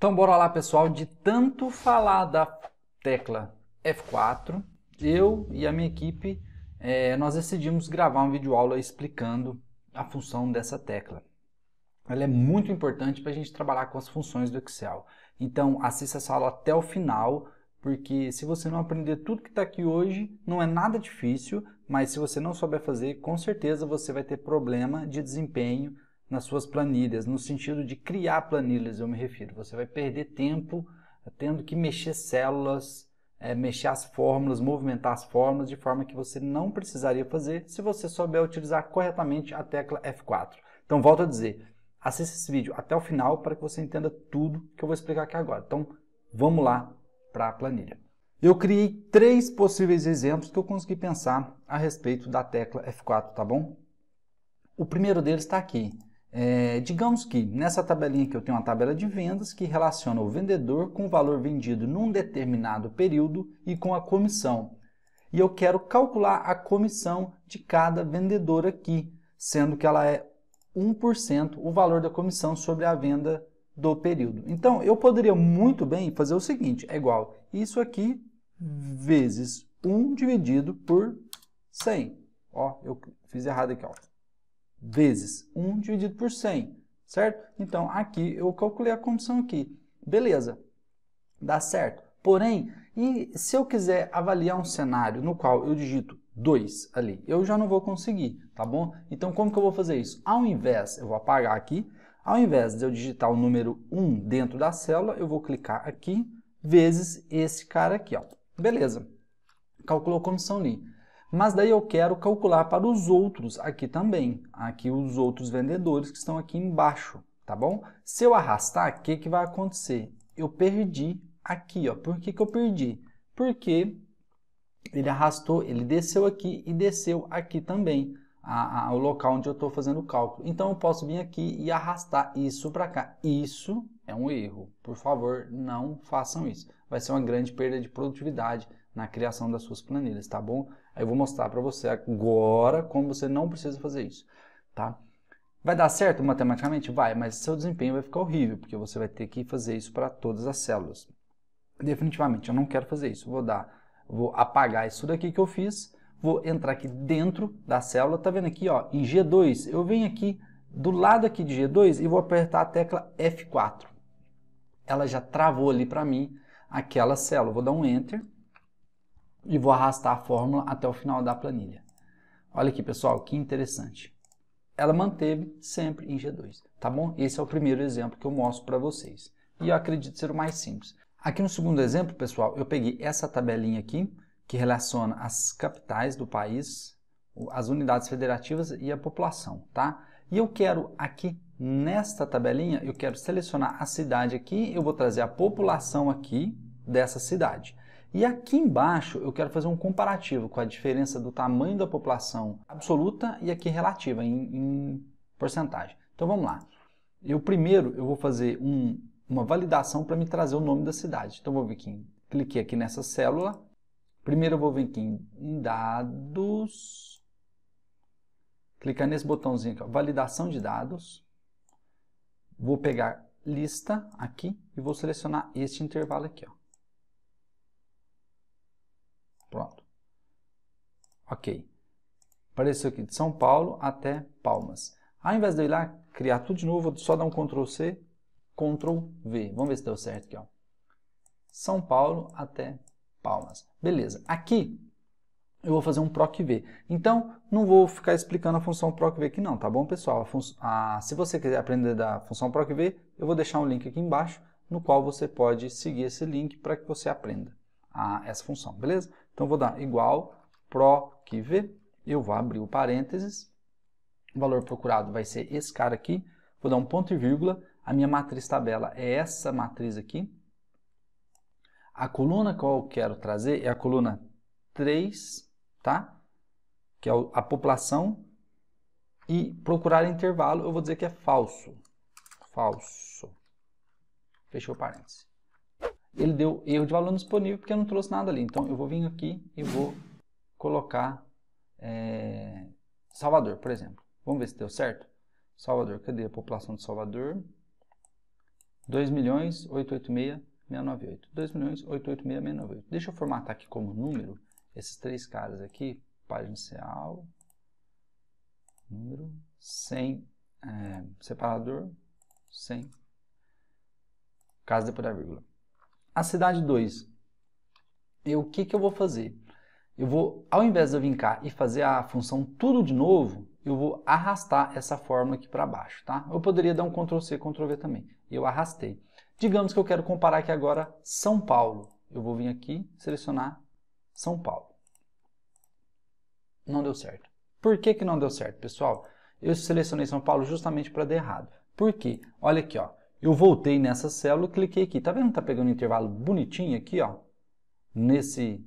Então bora lá, pessoal, de tanto falar da tecla F4, eu e a minha equipe, nós decidimos gravar um vídeo aula explicando a função dessa tecla. Ela é muito importante para a gente trabalhar com as funções do Excel. Então assista essa aula até o final, porque se você não aprender tudo que está aqui hoje, não é nada difícil, mas se você não souber fazer, com certeza você vai ter problema de desempenho nas suas planilhas, no sentido de criar planilhas, eu me refiro. Você vai perder tempo tendo que mexer células, mexer as fórmulas, movimentar as fórmulas de forma que você não precisaria fazer se você souber utilizar corretamente a tecla F4. Então, volto a dizer, assista esse vídeo até o final para que você entenda tudo que eu vou explicar aqui agora. Então, vamos lá para a planilha. Eu criei 3 possíveis exemplos que eu consegui pensar a respeito da tecla F4, tá bom? O primeiro deles está aqui. Digamos que nessa tabelinha aqui eu tenho uma tabela de vendas que relaciona o vendedor com o valor vendido num determinado período e com a comissão. E eu quero calcular a comissão de cada vendedor aqui, sendo que ela é 1% o valor da comissão sobre a venda do período. Então, eu poderia muito bem fazer o seguinte, é igual isso aqui vezes 1 dividido por 100. Ó, eu fiz errado aqui, ó. Vezes 1 dividido por 100, certo? Então, aqui eu calculei a comissão aqui. Beleza, dá certo. Porém, e se eu quiser avaliar um cenário no qual eu digito 2 ali, eu já não vou conseguir, tá bom? Então, como que eu vou fazer isso? Ao invés, eu vou apagar aqui, ao invés de eu digitar o número 1 dentro da célula, eu vou clicar aqui, vezes esse cara aqui, ó. Beleza, calculou a comissão ali. Mas daí eu quero calcular para os outros aqui também, aqui os outros vendedores que estão aqui embaixo, tá bom? Se eu arrastar, o que vai acontecer? Eu perdi aqui, ó. Por que eu perdi? Porque ele arrastou, ele desceu aqui e desceu aqui também, o local onde eu estou fazendo o cálculo. Então eu posso vir aqui e arrastar isso para cá. Isso é um erro. Por favor, não façam isso. Vai ser uma grande perda de produtividade na criação das suas planilhas, tá bom? Aí eu vou mostrar para você agora como você não precisa fazer isso, tá? Vai dar certo matematicamente? Vai, mas seu desempenho vai ficar horrível, porque você vai ter que fazer isso para todas as células. Definitivamente, eu não quero fazer isso. Vou apagar isso daqui que eu fiz, vou entrar aqui dentro da célula, tá vendo aqui, ó, em G2, eu venho aqui do lado aqui de G2 e vou apertar a tecla F4. Ela já travou ali para mim aquela célula. Vou dar um Enter e vou arrastar a fórmula até o final da planilha. Olha aqui, pessoal, que interessante. Ela manteve sempre em G2, tá bom? Esse é o primeiro exemplo que eu mostro para vocês. E eu acredito ser o mais simples. Aqui no segundo exemplo, pessoal, eu peguei essa tabelinha aqui, que relaciona as capitais do país, as unidades federativas e a população, tá? E eu quero aqui, nesta tabelinha, eu quero selecionar a cidade aqui, eu vou trazer a população aqui dessa cidade. E aqui embaixo eu quero fazer um comparativo com a diferença do tamanho da população absoluta e aqui relativa, em porcentagem. Então vamos lá. Primeiro eu vou fazer uma validação para me trazer o nome da cidade. Então vou vir aqui, cliquei aqui nessa célula. Primeiro eu vou vir aqui em dados, clicar nesse botãozinho aqui, ó, validação de dados. Vou pegar lista aqui e vou selecionar este intervalo aqui, ó. Pronto. Ok. Apareceu aqui de São Paulo até Palmas. Ao invés de eu ir lá criar tudo de novo, vou só dar um Ctrl C, Ctrl V. Vamos ver se deu certo aqui, ó. São Paulo até Palmas. Beleza. Aqui eu vou fazer um PROC V. Então, não vou ficar explicando a função PROC V aqui não, tá bom, pessoal? Se você quiser aprender da função PROC V, eu vou deixar um link aqui embaixo, no qual você pode seguir esse link para que você aprenda essa função, beleza? Então, vou dar igual PROC V, eu vou abrir o parênteses, o valor procurado vai ser esse cara aqui, vou dar um ponto e vírgula, a minha matriz tabela é essa matriz aqui, a coluna que eu quero trazer é a coluna 3, tá? Que é a população, e procurar intervalo, eu vou dizer que é falso. Falso. Fechou o parênteses. Ele deu erro de valor disponível porque eu não trouxe nada ali. Então, eu vou vir aqui e vou colocar Salvador, por exemplo. Vamos ver se deu certo? Salvador, cadê a população de Salvador? 2.886.698. 2.886.698. Deixa eu formatar aqui como número esses três caras aqui. Página inicial, número, 100, separador, 100, caso depois da vírgula. A cidade 2, o que eu vou fazer? Eu vou, ao invés de eu vir cá e fazer a função tudo de novo, eu vou arrastar essa fórmula aqui para baixo, tá? Eu poderia dar um Ctrl+C, Ctrl+V também. Eu arrastei. Digamos que eu quero comparar aqui agora São Paulo. Eu vou vir aqui, selecionar São Paulo. Não deu certo. Por que que não deu certo, pessoal? Eu selecionei São Paulo justamente para dar errado. Por quê? Olha aqui, ó. Eu voltei nessa célula, cliquei aqui. Tá vendo que tá pegando um intervalo bonitinho aqui, ó? Nesse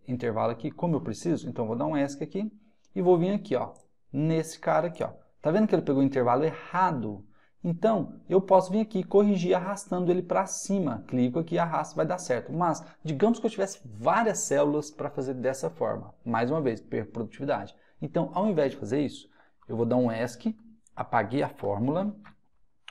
intervalo aqui, como eu preciso. Então, vou dar um ESC aqui e vou vir aqui, ó. Nesse cara aqui, ó. Tá vendo que ele pegou o intervalo errado? Então, eu posso vir aqui e corrigir arrastando ele para cima. Clico aqui e arrasto, vai dar certo. Mas, digamos que eu tivesse várias células para fazer dessa forma. Mais uma vez, perco produtividade. Então, ao invés de fazer isso, eu vou dar um ESC, apaguei a fórmula,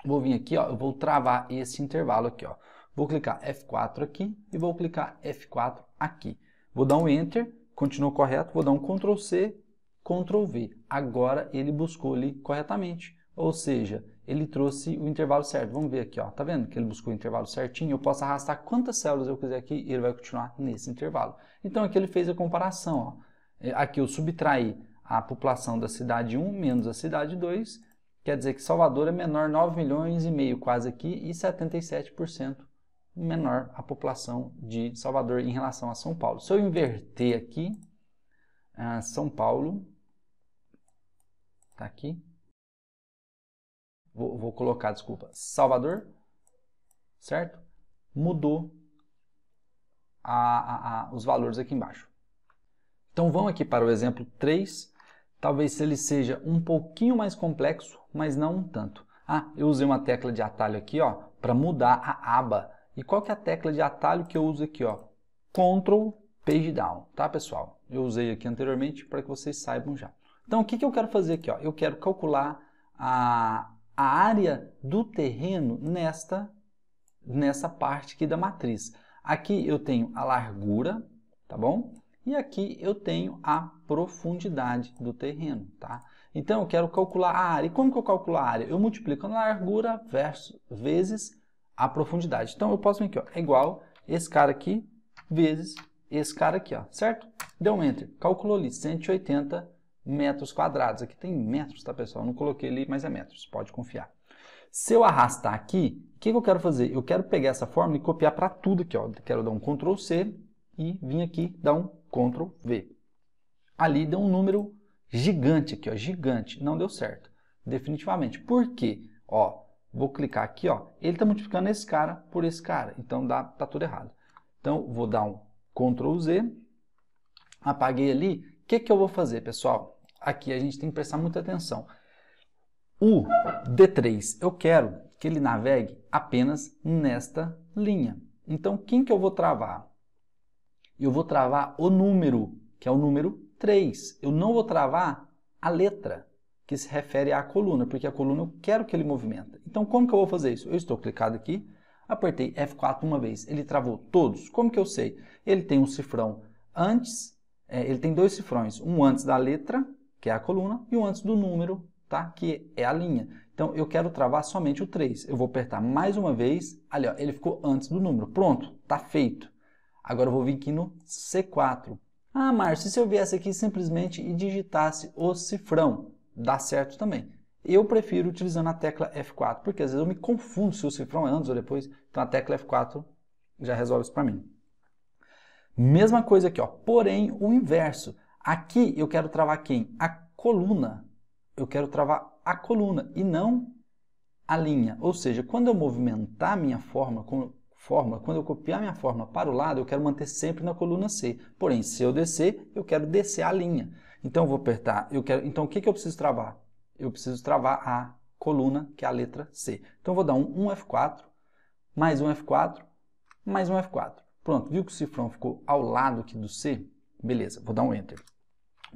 vou vir aqui, ó, eu vou travar esse intervalo aqui, ó. Vou clicar F4 aqui e vou clicar F4 aqui. Vou dar um Enter, continua correto, vou dar um Ctrl+C, Ctrl+V. Agora ele buscou ali corretamente. Ou seja, ele trouxe o intervalo certo. Vamos ver aqui, ó. Tá vendo que ele buscou o intervalo certinho? Eu posso arrastar quantas células eu quiser aqui e ele vai continuar nesse intervalo. Então aqui ele fez a comparação, ó. Aqui eu subtraí a população da cidade 1 menos a cidade 2. Quer dizer que Salvador é menor 9,5 milhões quase aqui e 77% menor a população de Salvador em relação a São Paulo. Se eu inverter aqui, São Paulo, tá aqui, vou colocar, desculpa, Salvador, certo? Mudou os valores aqui embaixo. Então vamos aqui para o exemplo 3, talvez ele seja um pouquinho mais complexo, mas não um tanto. Eu usei uma tecla de atalho aqui, ó, para mudar a aba. E qual que é a tecla de atalho que eu uso aqui, ó? Ctrl Page Down, tá, pessoal? Eu usei aqui anteriormente para que vocês saibam já. Então, o que eu quero fazer aqui, ó? Eu quero calcular a área do terreno nessa parte aqui da matriz. Aqui eu tenho a largura, tá bom? E aqui eu tenho a profundidade do terreno, tá? Então, eu quero calcular a área. E como que eu calculo a área? Eu multiplico a largura vezes a profundidade. Então, eu posso vir aqui, ó, é igual esse cara aqui vezes esse cara aqui, ó, certo? Deu um Enter. Calculou ali 180 metros quadrados. Aqui tem metros, tá, pessoal? Eu não coloquei ali, mas é metros, pode confiar. Se eu arrastar aqui, o que eu quero fazer? Eu quero pegar essa fórmula e copiar para tudo aqui, ó. Quero dar um Ctrl+C e vir aqui dar um Ctrl+V. Ali deu um número gigante aqui, ó, gigante. Não deu certo, definitivamente. Por quê? Ó, vou clicar aqui, ó. Ele está multiplicando esse cara por esse cara, então tá tudo errado. Então, vou dar um Ctrl+Z, apaguei ali. O que eu vou fazer, pessoal? Aqui a gente tem que prestar muita atenção. O D3, eu quero que ele navegue apenas nesta linha. Então, quem que eu vou travar? Eu vou travar o número, que é o número 3. Eu não vou travar a letra, que se refere à coluna, porque a coluna eu quero que ele movimenta. Então, como que eu vou fazer isso? Eu estou clicado aqui, apertei F4 uma vez, ele travou todos. Como que eu sei? Ele tem um cifrão antes, ele tem dois cifrões, um antes da letra, que é a coluna, e um antes do número, tá? Que é a linha. Então, eu quero travar somente o 3. Eu vou apertar mais uma vez, ali, ó, ele ficou antes do número. Pronto, tá feito. Agora eu vou vir aqui no C4. Márcio, se eu viesse aqui simplesmente e digitasse o cifrão, dá certo também. Eu prefiro utilizando a tecla F4, porque às vezes eu me confundo se o cifrão é antes ou depois, então a tecla F4 já resolve isso para mim. Mesma coisa aqui, ó, porém o inverso. Aqui eu quero travar quem? A coluna. Eu quero travar a coluna e não a linha. Ou seja, quando eu movimentar a minha fórmula, quando eu copiar minha fórmula para o lado, eu quero manter sempre na coluna C. Porém, se eu descer, eu quero descer a linha. Então eu vou apertar, então o que eu preciso travar? Eu preciso travar a coluna, que é a letra C. Então eu vou dar um F4, mais um F4, mais um F4. Pronto, viu que o cifrão ficou ao lado aqui do C? Beleza, vou dar um Enter.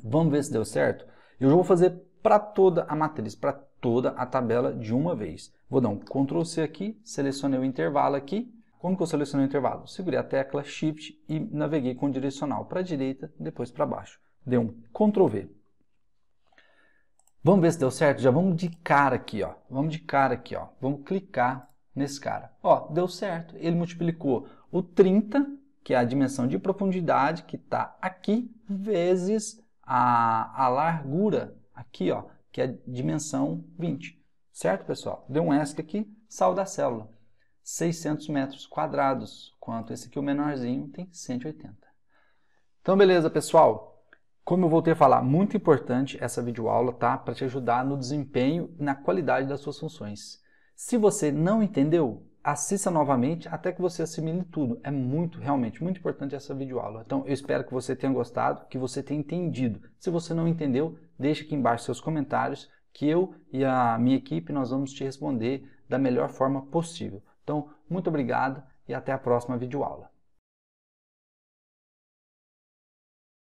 Vamos ver se deu certo? Eu já vou fazer para toda a matriz, para toda a tabela de uma vez. Vou dar um Ctrl C aqui, selecionei o intervalo aqui. Como que eu selecionei o intervalo? Segurei a tecla Shift e naveguei com o direcional para a direita, depois para baixo. Dei um Ctrl V. Vamos ver se deu certo? Já vamos de cara aqui, ó. Vamos de cara aqui, ó. Vamos clicar nesse cara. Ó, deu certo. Ele multiplicou o 30, que é a dimensão de profundidade, que está aqui, vezes a largura aqui, ó, que é a dimensão 20. Certo, pessoal? Deu um ESC aqui, sal da célula. 600 metros quadrados, enquanto esse aqui, o menorzinho, tem 180. Então, beleza, pessoal? Como eu voltei a falar, muito importante essa videoaula, tá? Para te ajudar no desempenho e na qualidade das suas funções. Se você não entendeu, assista novamente até que você assimile tudo. É realmente muito importante essa videoaula. Então, eu espero que você tenha gostado, que você tenha entendido. Se você não entendeu, deixe aqui embaixo seus comentários, que eu e a minha equipe nós vamos te responder da melhor forma possível. Então, muito obrigado e até a próxima videoaula.